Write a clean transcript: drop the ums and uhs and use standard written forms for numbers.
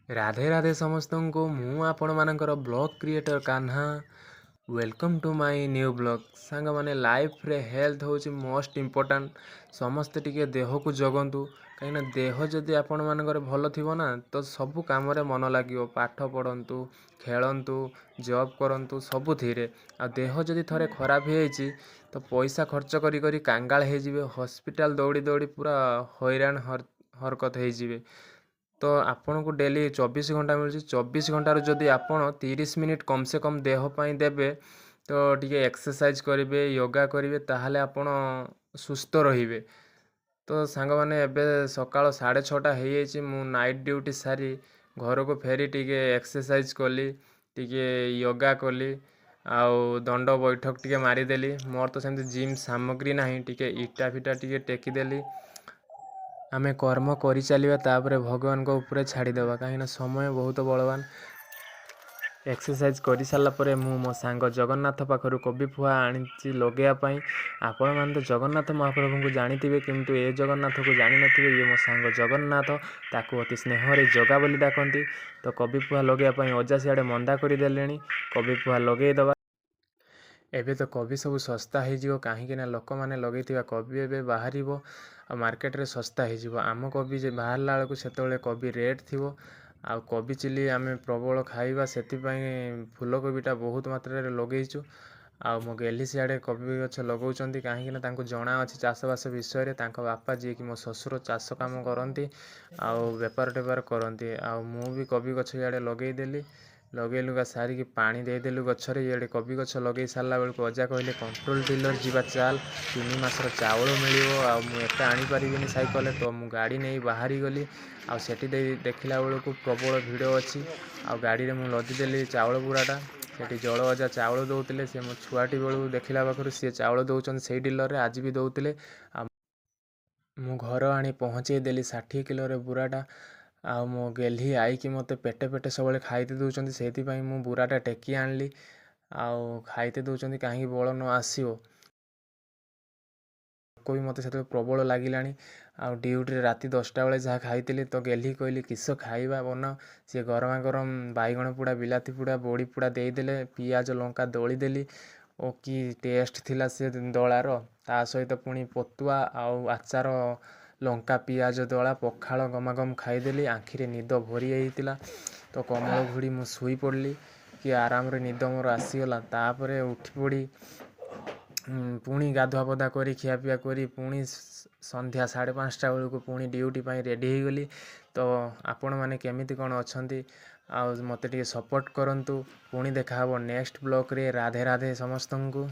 राधे राधे समस्त को मु आपण मानकर blog creator Kanha welcome to my new blog song माने लाइफ रे हेल्थ होची मोस्ट इम्पोर्टेंट समस्ते टिके देह को जगंतु कहीं देह जदि आपण मानकर भल थिबो ना तो सबु काम रे मन लागियो पाठ पढ़ंतु खेलंतु जॉब करंतु सबु थीरे आ देह जदि थरे खराब हेची तो पैसा खर्च करी करी कांगाल हे जिवे हॉस्पिटल दौड़ी दौड़ी पूरा हैरान हरकत हे जिवे तो आपन को डेली 24 घंटा मिलूँ 24 घंटार जदि आपण 30 मिनिट कम से कम देह पाई देबे तो टिके एक्सरसाइज करेंगे योगा करेंगे ताहले आपण सुस्थ रहिबे। तो सांग माने एबे सकाळ 6:30 हो जाइए मु नाइट ड्यूटी सारी घर को फेरी टिके एक्सरसाइज कली टिके योगा कली आउ दंड बैठक टिके मारिदेली मोर तो सेमती जिम सामग्री नाही टिके इटा फिटा टिके टेकीदेली आमे कर्म करि चलिबा तापरे भगवान को ऊपर छाड़ीदेवा कहीं समय बहुत बलवान। एक्सरसाइज करि सारा पर मु मो सांग जगन्नाथ पाखरु कवि फुआ आनी लगे आपण मैंने तो जगन्नाथ महाप्रभु को जानी किंतु ए जगन्नाथ को जानी नथिबे ये मो सांग जगन्नाथ ताकू अति स्नेह जगा बोली डाकती। तो कवि फुआ लगे अजा सियाड़े मंदा करदेले कवि फुआ लगेदवा एबे तो कवि सब सस्ता हो कहीं लोक मैंने लगे कवि एबे बाहर मार्केट रे सस्ता हो आम कवि जे बाहर बेलू से कवि रेट थी आ कवि चिली आम प्रबल खाइबा से फूलकोबीटा बहुत मात्रा लगेचु आ मो गेली सियाड़े कवि गछ लगाउछंती कहीं जना अच्छी चाषबास विषय बापा जी कि मो ससुर चाष काम करती बेपार टेपार करती भी कवि गछ इे लगेदेली लगे लुगा सारिकी पानी देदेलु गछरे ये कवि गछ लगे सारा बेलू अजा कहले कंट्रोल डीलर जीवा चाल 3 मासर चाउल मिलियो आ मु एटा आनी परिबिनी साइकल तो मु गाड़ी नहीं बाहरी गली आ सेठी देखिला बेलू प्रबल भिड़ अच्छी आ गाड़ी में मु लदिदेली चाउल बुराटा सेठी जल अजा चाउल दौले से मो छुआटी बेलू देखिला पाखर सी चाउल दौरान से डीलर आज भी दौले मु घर आनी पहुँचे देली 60 किलो बुराटा आ मो गेल्ही आई कि मते पेटे पेटे सब खाईते दौरान से मु बुराटा टेकी आनली आउ खाईते दौरान कहीं बल न आसो भी मत से प्रबल लगिला आउ ड्यूटी राति 10टा बेले जहाँ खाई तो गेल्ही कहली किस खाइबा बना सी गरमा गरम बैगण पुड़ा बिलाती पुड़ा बड़ी पुड़ा देदेले पियाज लंका दलीदेली ओ कि टेस्ट थिला से दलार ता सहित पुणी पतुआ आउ आचार लंका पियाज दला पखाल गमागम खाईदेली आखिरे निद भरी जाइतिला। तो कमल घुड़ी मु शुई पड़ली कि आराम रे निद मोर आसीगला तापर उठी पड़ी पुणी गाधुआ पदा करी खियापिया करी पुणी संध्या 5:30 बेलू पुणी ड्यूटी पाई रेडी हो गली। तो आपण मैंने केमिति कौन अच्छी आ मते टिके सपोर्ट करंतु पुणी देखा नेक्स्ट ब्लॉग रे राधे राधे समस्त को।